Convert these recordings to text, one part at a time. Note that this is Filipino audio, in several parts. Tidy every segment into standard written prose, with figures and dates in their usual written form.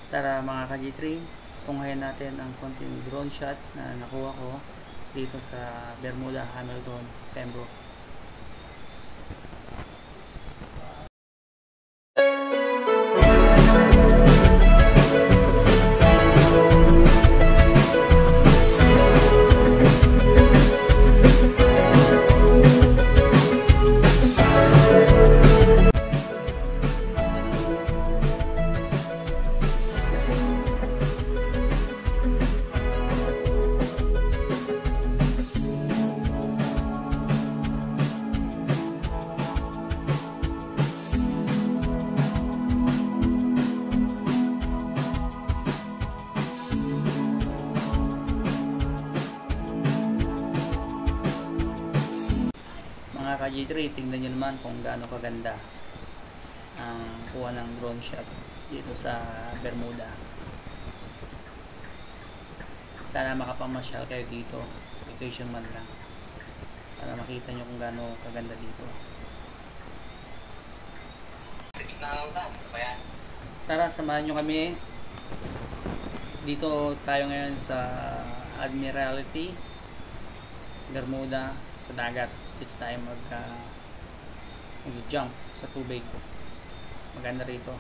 Tara mga ka-G3, tunghayan natin ang konting drone shot na nakuha ko dito sa Bermuda, Hamilton, Pembroke. Mga ka-G3, tingnan nyo naman kung gaano kaganda ang kuha ng drone shot dito sa Bermuda. Sana makapamasyal kayo dito, vacation man lang, para makita nyo kung gaano kaganda dito. Tara, samahan nyo kami. Dito tayo ngayon sa Admiralty, Bermuda, sa dagat. Dito tayo mag-jump sa tubig. Maganda rito.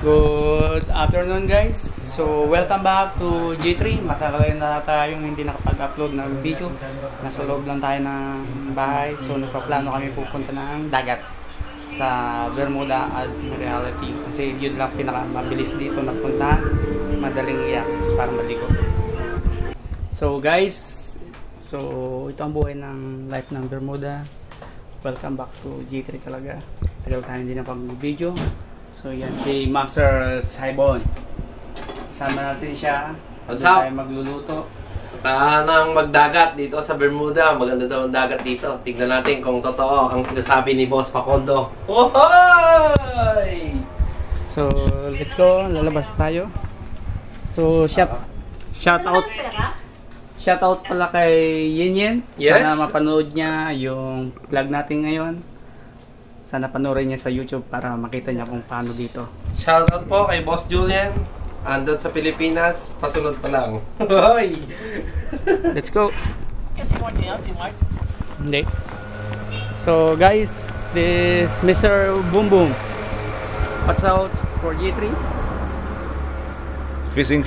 Good afternoon guys. So welcome back to G3. Matagal na tayong hindi nakapag-upload ng video. Nasa loob lang tayo ng bahay. So nagpaplano kami pupunta ng dagat sa Bermuda Admiralty. Kasi yun lang pinakamabilis dito na puntahan. Madaling i-access para maligo. So guys, ito ang buhay ng life ng Bermuda. Welcome back to G3 talaga. Tagal tayo hindi napag-video. So yan si Master Saibon. Kasama natin siya. What's up? Tayo magluluto. Nang magdagat dito sa Bermuda. Maganda daw ang dagat dito. Tignan natin kung totoo ang sinasabi ni Boss Facundo. Ohoy! So let's go. Lalabas tayo. So shout out pala kay Yin Yin. Yes. Sana mapanood niya yung vlog natin ngayon. Sana panoorin niya sa YouTube para makita niya kung paano dito. Shoutout po kay Boss Julian. Andun sa Pilipinas, pasunod pa lang. Hoy! Let's go. Kasi Mark niya, si Mark? Hindi. So guys, this Mr. Boom Boom. What's out for G3? Fishing.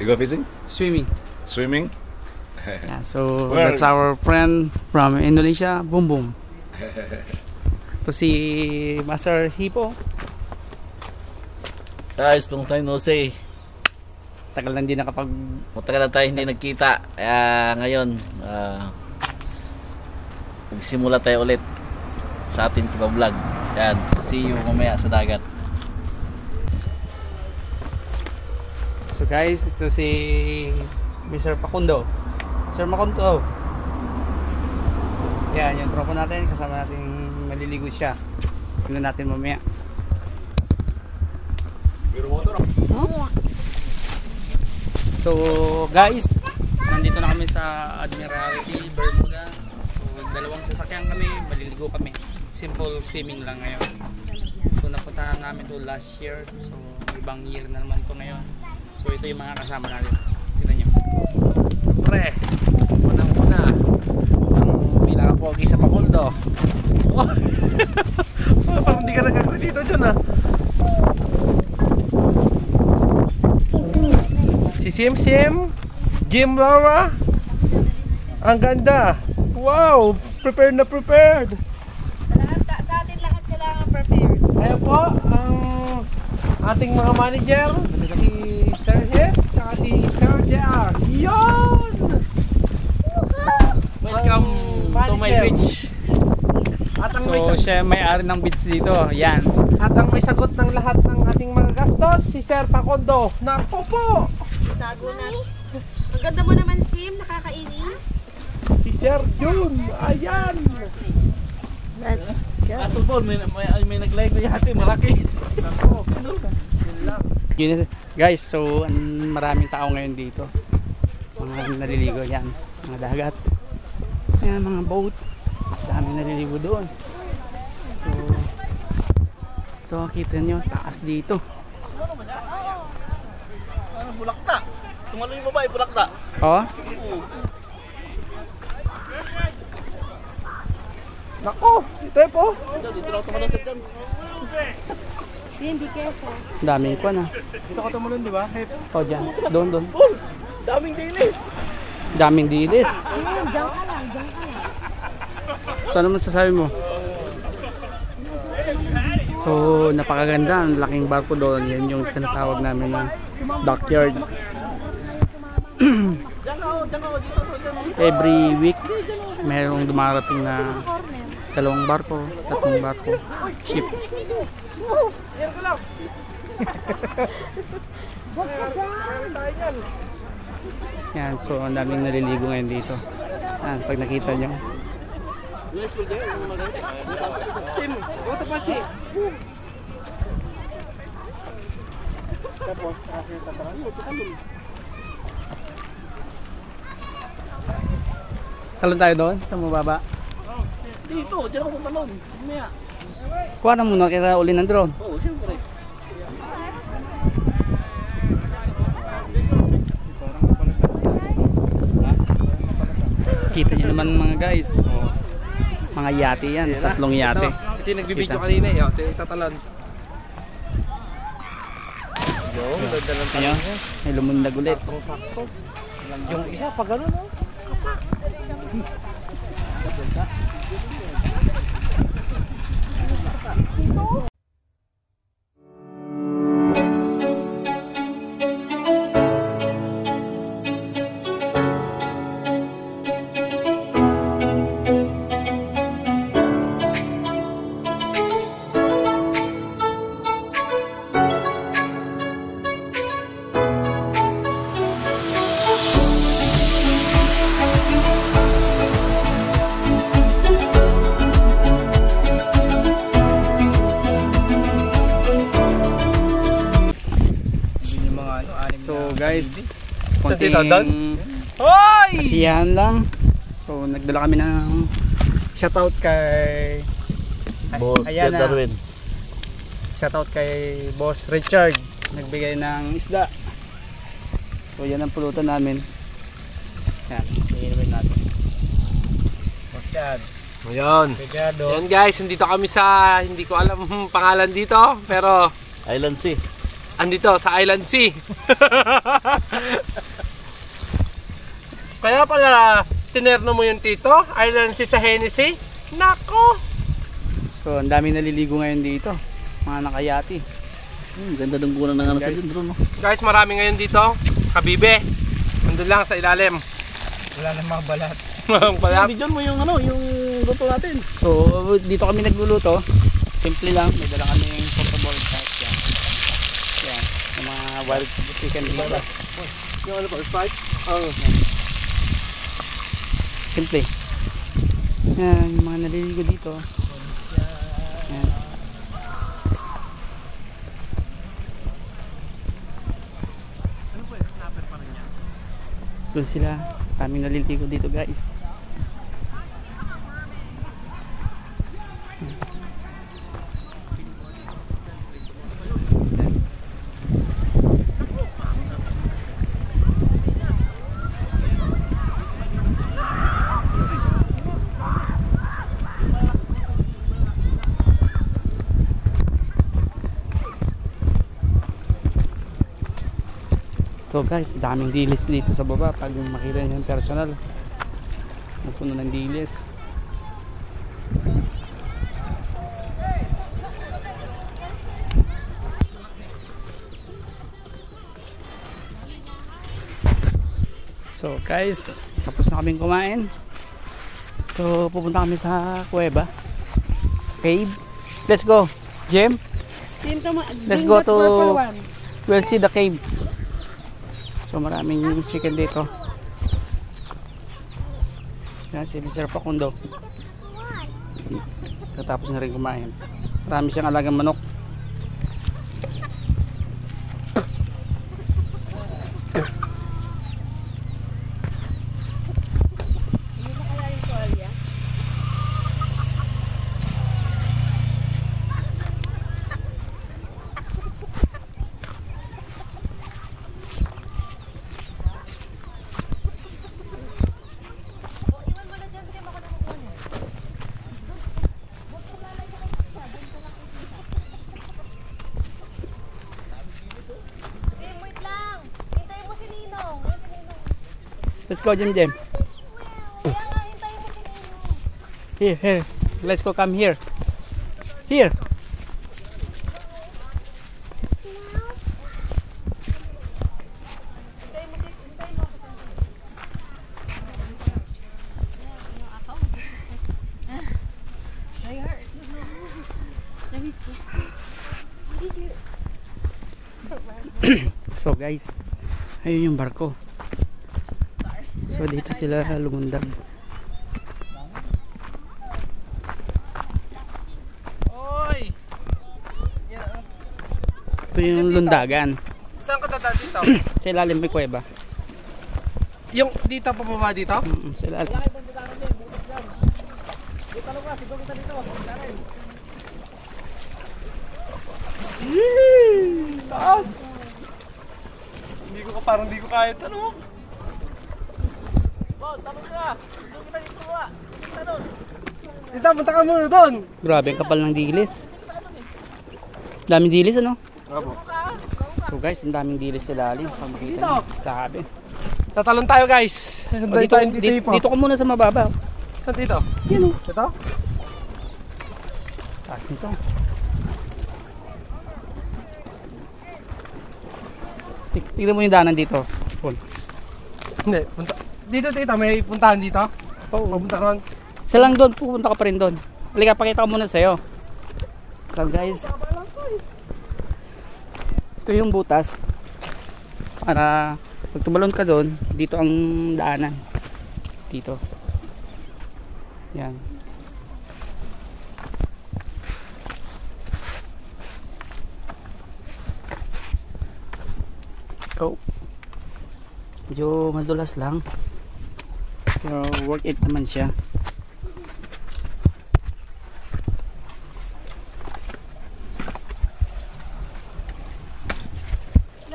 You go fishing? Swimming. Swimming? Yeah, so Where? that's our friend from Indonesia, Boom Boom. Ito si Master Hippo. Guys, long time no say. Tagal lang din nakapag... Matagal na tayo hindi nagkita. Kaya ngayon, magsimula tayo ulit sa ating pag-vlog. Yan, see you mamaya sa dagat. So guys, ito si Mr. Facundo. Sir Facundo. Yan, yung tropa natin. Kasama natin maliligo siya. Tingnan natin mamaya. So guys, nandito na kami sa Admiralty, Bermuda. So dalawang sasakyan kami, maliligo kami. Simple swimming lang ngayon. So napuntahan namin to last year. So ibang year na naman to ngayon. So ito yung mga kasama natin. Tingnan nyo. Pre, unang-una, ang pinaka-pogi sa Facundo. Oh. Parang hindi ka nagkakredito dyan ah. Si Sim, Jim Laura. Ang ganda. Wow, prepared na prepared. Sa atin lahat sila ang prepared. Ayan po, ang ating mga manager, si Sir Hip, saka si Sir JR. Yun! Welcome to my beach. At ang So siya may-ari ng beach dito. Yan. At ang may sagot ng lahat ng ating mga gastos, si Sir Facundo. Naku po! Tago na. Ang ganda mo naman, Sim. Nakakainis. Si Sir Jun. Ayan! Let's go. Kaso po, may nag-like na yate, malaki. Naku, Guys, so maraming tao ngayon dito. Mga naliligo yan, mga dagat. Ayan, mga boat. Daming naliligo doon. So, ito kita nyo, taas dito. Ano, bulakta? Tumaloy mo ba, bulakta? Oh? Nako, ito po. Dito na tumalon sa dam. Sim, be careful. Daming kwan ah. Dito ka tumalon, di ba? Oh, dyan. Doon. Daming dilis. Daming dilis. Diyan ka lang. So, ano masasabi mo? So, napakaganda. Ang laking barko doon. Yan yung tinatawag namin na dockyard. Every week, mayroong dumarating na 2 barko, 3 barko, ship. Yan, so ang daming naliligo ngayon dito. Yan, pag nakita nyo. Tim, buto pa si. Tapos, kasi tatarang mo, tutalon. Talon tayo doon, sa mababa. Dito, dyan ako tutalon. Mamaya. Kuha na muna kaya uli ng drone. Oo, siyempre. Kita nyo naman mga guys. Oh, mga yate yan, 3 yate. Ito yung nagbibideo kanina eh. Ito yung tatalon. Ayan, may lumundag ulit. Yung isa, pag gano'n, no? So guys, Dito, konting Hoy! kasiyahan lang. So nagdala kami ng shoutout kay Boss ayan na. Darwin. Shoutout kay Boss Richard, nagbigay ng isda. So yan ang pulutan namin. Yan, iinumin natin. Boss Dad. Ngayon. Pegado. Yan guys, nandito kami sa, hindi ko alam pangalan dito, pero Island Sea. andito sa Island Sea. Kaya pala tinerno mo yung tito, Island Sea sa Hennessy. Nako! So ang daming naliligo ngayon dito, mga nakayati. Ganda ng kulang ng ano sa Guys. drone, no? Guys, marami ngayon dito. Kabibe. Nandun lang sa ilalim. Wala nang mga balat. Pala. Video mo yung ano, yung luto natin. So dito kami nagluluto. Simple lang, may dala kami yung portable type yan. Yan, yung mga wild chicken dito. Yung ano pa, Sprite? Oo. Simple. Yan, yung mga naliligo dito. Yan. Doon sila, kaming naliligo dito guys. So guys, daming dilis dito sa baba. Pag makita nyo yung personal, napuno ng dilis. So guys, tapos na kaming kumain. So pupunta kami sa kuweba, sa cave. Let's go, Jem. Let's go to, we'll see the cave. So maraming chicken dito. Yan si Mr. Facundo. Katapos na rin kumain. Marami siyang alagang manok. Let's go, Jem Jem. Here. Let's go, come here. Here. Let me see. Did you? So guys, ayun yung barko. So dito sila lumundag. Oy! Ito yung lundagan. Saan ka dadaan dito? Sa ilalim may kuweba. Yung dito pababa dito? Sa ilalim. Taas! Parang hindi ko kaya ito, no? Tita, punta ka muna doon! Grabe ang kapal ng dilis. Daming dilis ano? Opo. So guys, ang daming dilis sa ilalim. Pag makita nyo. Grabe. Tatalon tayo, guys. Sundan tayo dito, dito ka muna sa mababa. Saan dito? Yan o. Ito? Taas nito. Tignan mo yung daanan dito. Full. Hindi, punta. Dito, tita, may puntahan dito? Oo. Pupunta ka ron? Isa lang doon, pupunta ka pa rin doon. Halika, pakita ko muna sa'yo. So guys, ito yung butas. Para pag tumalon ka doon, dito ang daanan. Dito. Yan. Go. Medyo madulas lang. Pero worth it naman siya.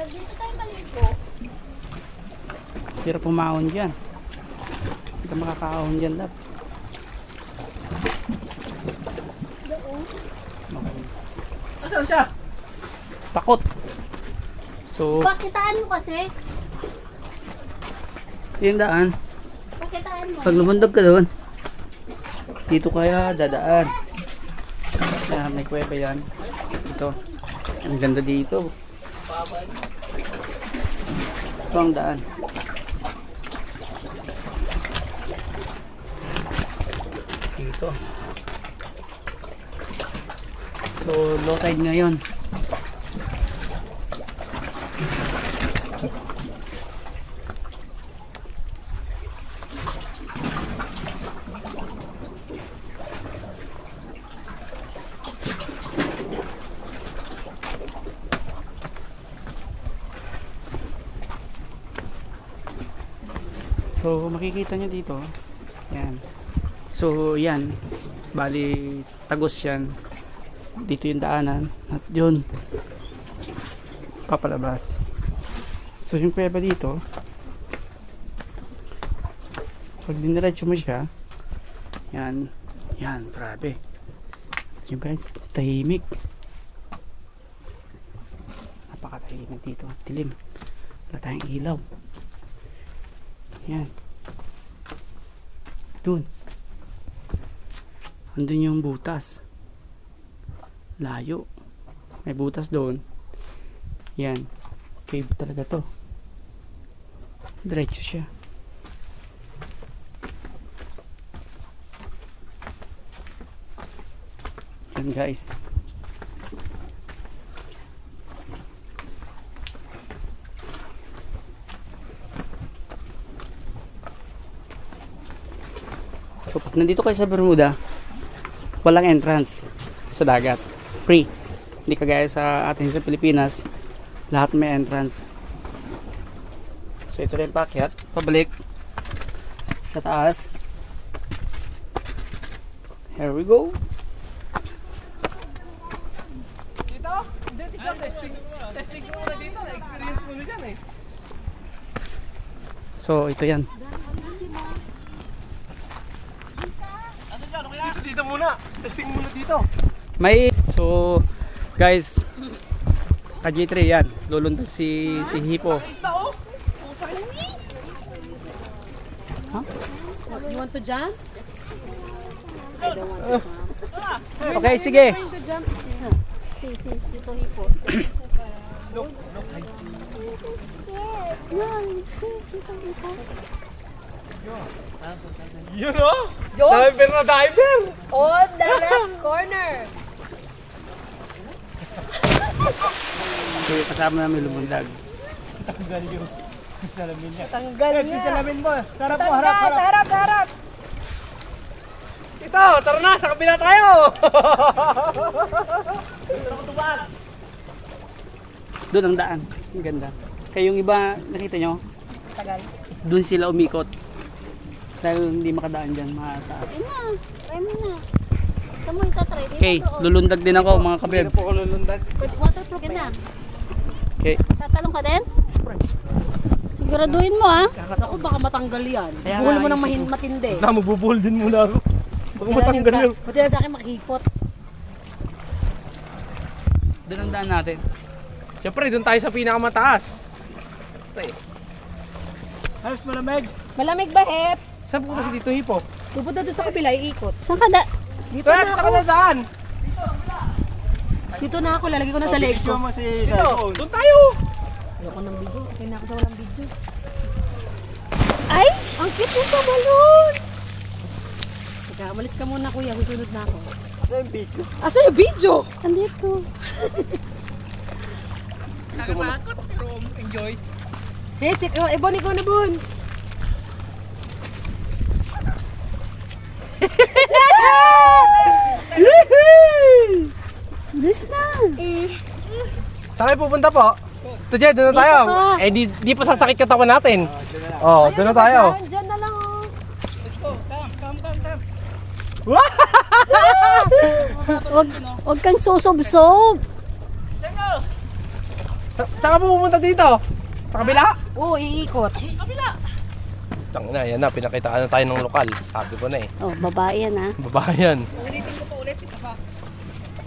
Dito tayo maligo. Pero pumahon dyan. Hindi ka makakahon dyan, lab. Asan siya? Takot. So, Pakitaan mo kasi. yung daan. Pakitaan mo. Pag lumundag ka doon, dito kaya dadaan. Kaya may kuweba yan. Ito. Ang ganda dito. Ito ang daan. Dito. So, low tide ngayon. So makikita nyo dito, yan. So yan, bali tagos yan. Dito yung daanan at yun papalabas. So yung kuweba dito, pag diniretso mo siya, yan, yan, grabe. Yung guys, tahimik. Napakatahimik dito, dilim. Wala tayong ilaw. Yan. Dun. Andun yung butas. Layo. May butas doon. Yan. Cave talaga to. Diretso siya. Yan guys. So pag nandito kayo sa Bermuda, walang entrance sa dagat. Free. Hindi kagaya sa atin sa Pilipinas, lahat may entrance. So ito rin pakyat, pabalik sa taas. Here we go. Dito? Hindi, dito. Testing ko muna dito. Na-experience mo na dyan eh. So ito yan. Dito muna. Testing muna dito. May, so guys, ka G3 yan, lulundag si Hippo. You want to jump? I don't want to jump. Okay, sige. Going to jump. Dito hipo. Yun o! Diver na diver! On the left corner. Okay, kasama namin lumundag. Tanggal niya. Salamin mo! Sarap mo! Tanggal, Harap! sa harap. Ito! Tara na! Sa kabila tayo! Doon ang daan. Ang ganda. Kayong iba, nakita nyo? Tagal. Doon sila umikot. Dahil hindi makadaan dyan, mataas. Try mo na. Saan mo itatry? Okay, lulundag din ako mga kabebs. Waterproof ka na. Okay. Tatalong ka din? Siguraduhin mo ha. Ako baka matanggal yan. Kaya Buhol nga, mo ng isip ko. matindi. Mabubul din muna ako. Baka matanggal yun. Buti lang sa akin makihipot. Doon ang daan natin. Siyempre, doon tayo sa pinakamataas. Halos malamig. Malamig ba, Heps? Saan po kasi dito hipo? Pupunta doon sa kapila, iikot. Saan ka Dito Tara, na sa ako. kadadaan! Dito na ako, lalagay ko na sa leg ko. Dito, doon tayo! Ayoko ng video. Okay na ako sa walang video. Ay! Ang cute mo sa balon! Teka, umalis ka muna kuya. Susunod na ako. Ano yung video? Asan yung video? Andito. Nakatakot pero enjoy. Hey, Ibon, ikaw na, Bon. Bilis na. Saan kayo pupunta po? Ito dyan, doon na tayo. Dito ka. Eh, di pa sasakit katawan natin. Oh, doon na tayo. Diyan na lang, oh. Let's go. Come. Huwag kang susob-sob. Saan ka pupunta dito? Sa kabila? Oo, iikot. Tangina, yan na, pinakitaan na tayo ng lokal. Sabi ko na eh. Oh, babae yan, ha? Babayan. Ulitin ko po ulit. Isa pa.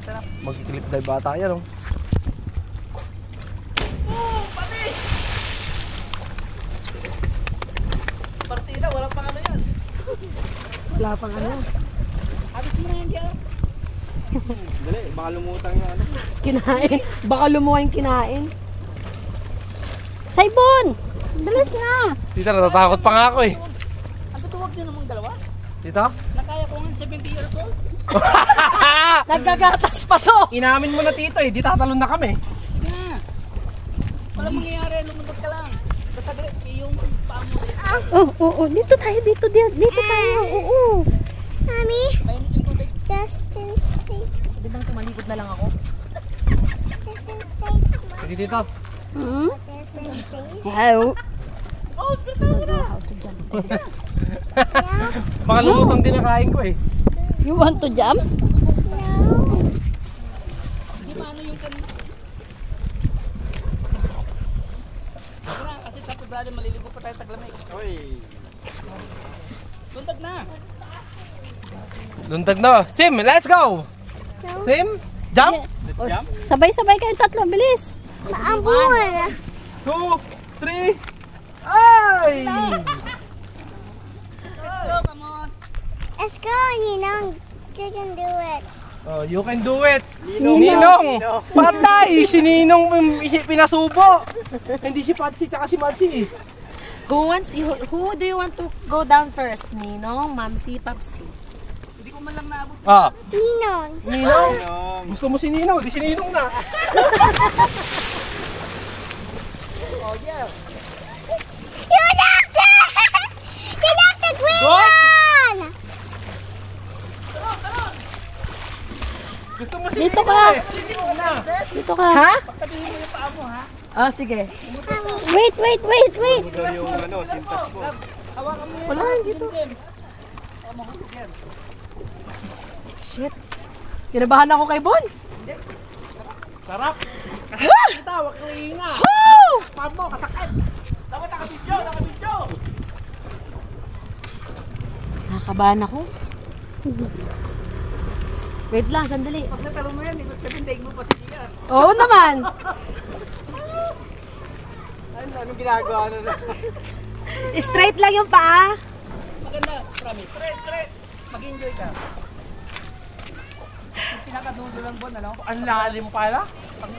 Sarap. Mag-clip dive ba tayo, no? Partida, walang pang ano yan. Wala pang ano. Alis mo na yan diyan. Dali, baka lumutang yung ano. Kinain. Baka lumuha yung kinain. Saibon! Dalas na! Dito, natatakot pa nga ako eh. Ang tutuwag nyo namang dalawa. Dito? Nakaya ko nga 70 years old. Naggagatas pa to! Inamin mo na tito eh, di tatalon na kami. Sige na. Walang mangyayari, lumundot ka lang. Basta yung paa mo. Oo. Dito tayo, dito tayo. Oo. Mommy, Mainit yung tubig. Justin, Di bang tumalikod na lang ako? Justin, say, Hindi dito. Hmm? Justin, say, Hello. Baka lumutang din ang kain ko eh. You want to jump? no. Hindi maano yung kan... Sige na, kasi sa February maliligo pa tayo taglamig. Oy. Lundag na. Lundag na. Sim, let's go! Sim, jump! Sabay-sabay kayong tatlo, bilis. Maambun. 2, 3, ay! Let's go, come on. Let's go, Ninong. You can do it. Oh, you can do it! Ninong! Patay! Si Ninong pinasubo! Hindi si Patsy, tsaka si Matsi. Who do you want to go down first? Ninong, Mamsi, Papsi. Hindi ko man lang naabot. Ah, Ninong. Ninong! Gusto mo si Ninong, di si Ninong na. Oh yeah. You left it! You left the green one! Gusto mo si Dito Ninong ka. eh. Dito ka. Ha? Pagtabihin mo yung paa mo, ha? Ah, sige. Wait. Yung ano, sintas mo. Hawakan mo yun. Wala, dito. Shit. Kinabahan ako kay Bon. Sarap! Kita, huwag kang hihinga. Woo! Paa mo, katakit. Dapat nakabidyo. Nakakabahan ako. Wait lang, sandali. Pag natalong mo yan, ibig sabihin, daig mo pa si Gian. Oo naman. Anong ginagawa na? Straight lang yung paa. maganda. Promise. Straight. Mag-enjoy ka. Yung pinakadulo lang Bon, ano? Ang lalim pala. Pag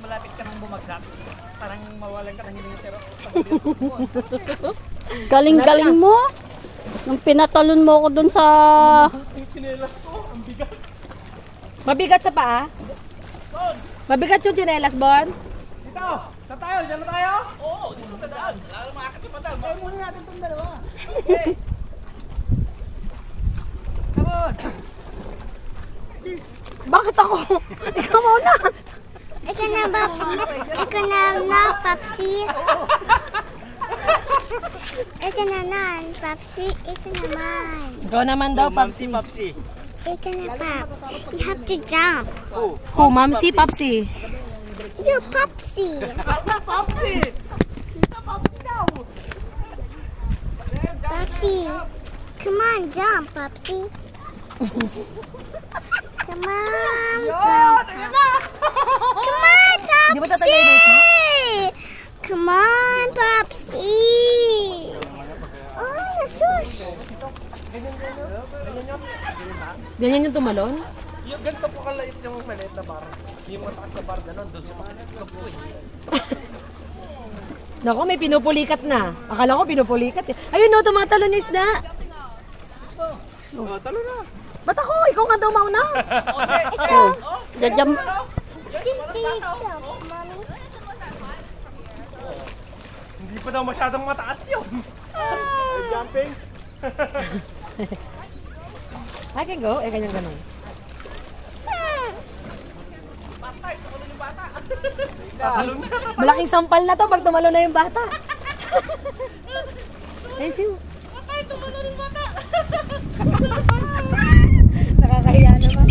malapit ka nang bumagsak, parang mawalan ka ng hiling pero Galing-galing mo. Nung pinatalon mo ako dun sa... Mabigat sa paa? Mabigat yung tsinelas, Bon? Dito! Saan tayo? Diyan na tayo? Oo, dito tadaan. Lalo makakit yung patal. Kaya muna natin itong dalawa. Come on! Bakit ako? Ikaw muna. Ikaw na ba? Ikaw na, Papsi. Ikaw na, Papsi. Ikaw naman. Ikaw naman daw, Papsi. Ikaw na, Pap. You have to jump. Who? Mamsi, Papsi. You, Papsi. Papsi. Come on, jump, Papsi. Come on, jump. Come on, Di ba tatagay na ito? Papsi. Come on, Papsi. Oh, nasush. Ganyan yung tumalon? Yung ganito po kalait yung maliit na bar. Yung mataas na bar gano'n, doon sa mga Naku, may pinupulikat na. Akala ko pinupulikat eh. Ayun no, tumatalon yung isda. talo na. Ba't ako? Ikaw nga daw mauna. Ikaw. Jajam. Dito, Mommy. Hindi pa daw masyadong mataas yun. Jumping. I can go. Eh, ganyan ganun. Malaking sampal na to pag tumalo na yung bata. Ayun siyo. Nakakahiya naman.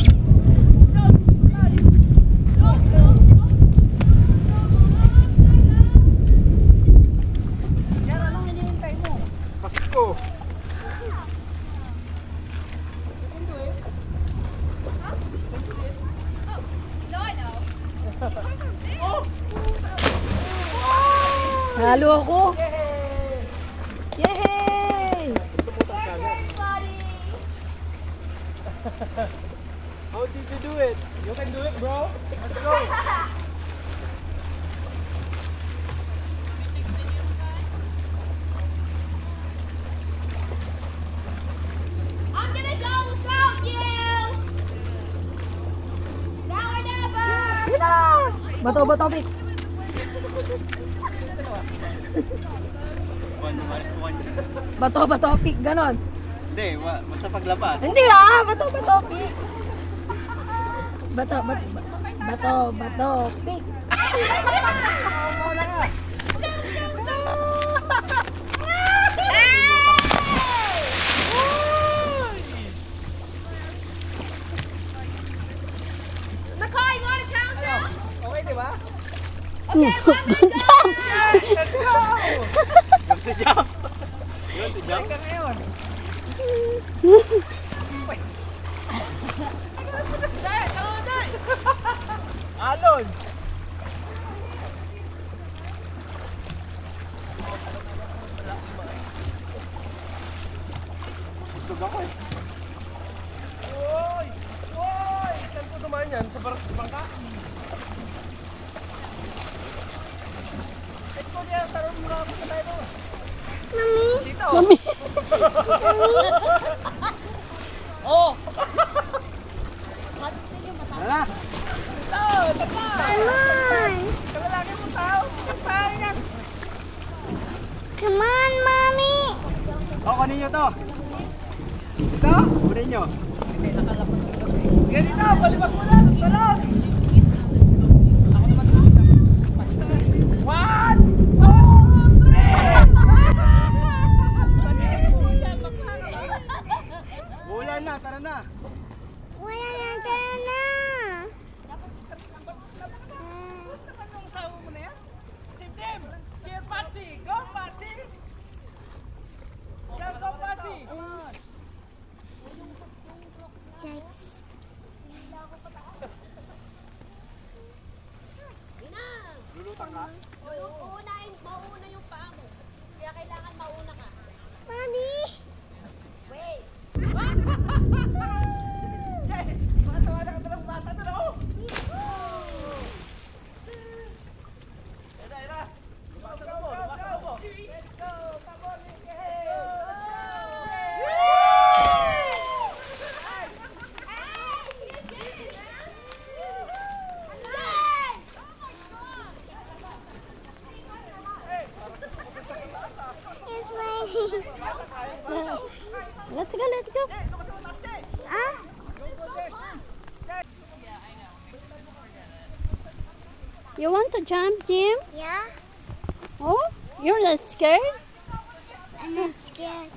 Yan, anong hinihintay mo? Pasko. Halo ako. Yay! How did you do it? You can do it, bro. Let's go. I'm gonna go without you. Now or never. Sige na! Bato, Vic. Bato, Vic. Ganon. Hindi, basta paglabas. Hindi bato, Vic. Bato, Vic. Nicole, you want to count down? Okay, di ba? Okay, 1, 2, go. Let's go. Got to jump. You want to jump? Ka ngayon. Alon. Busog ako eh. Oy! Saan ko dumaan yan? Sa bangka? Let's go dyan. Taron muna ako sa tayo doon. Mommy. Dito. Oh! Tara na. Come on. Kalalaki mo tao. Kapain yan. Come on, Mommy. Kunin nyo to. Ito? Kunin nyo. Ganito. Balibag mo na. Tapos talon. Ako naman. 1, 2, 3. Ulan na, tara na. Wala na, tayo na. Anong sawa mo na yan? Sim! Cheers, Patsy! Go, Patsy! Go, Patsy! Come on! Yikes. Lulutang ka? Mauna yung paa mo. Kaya kailangan mauna ka. Mommy. It's raining. Let's go, let's go. Ah? You want to jump, Jim? Yeah, Oh, you're not scared? I'm not scared.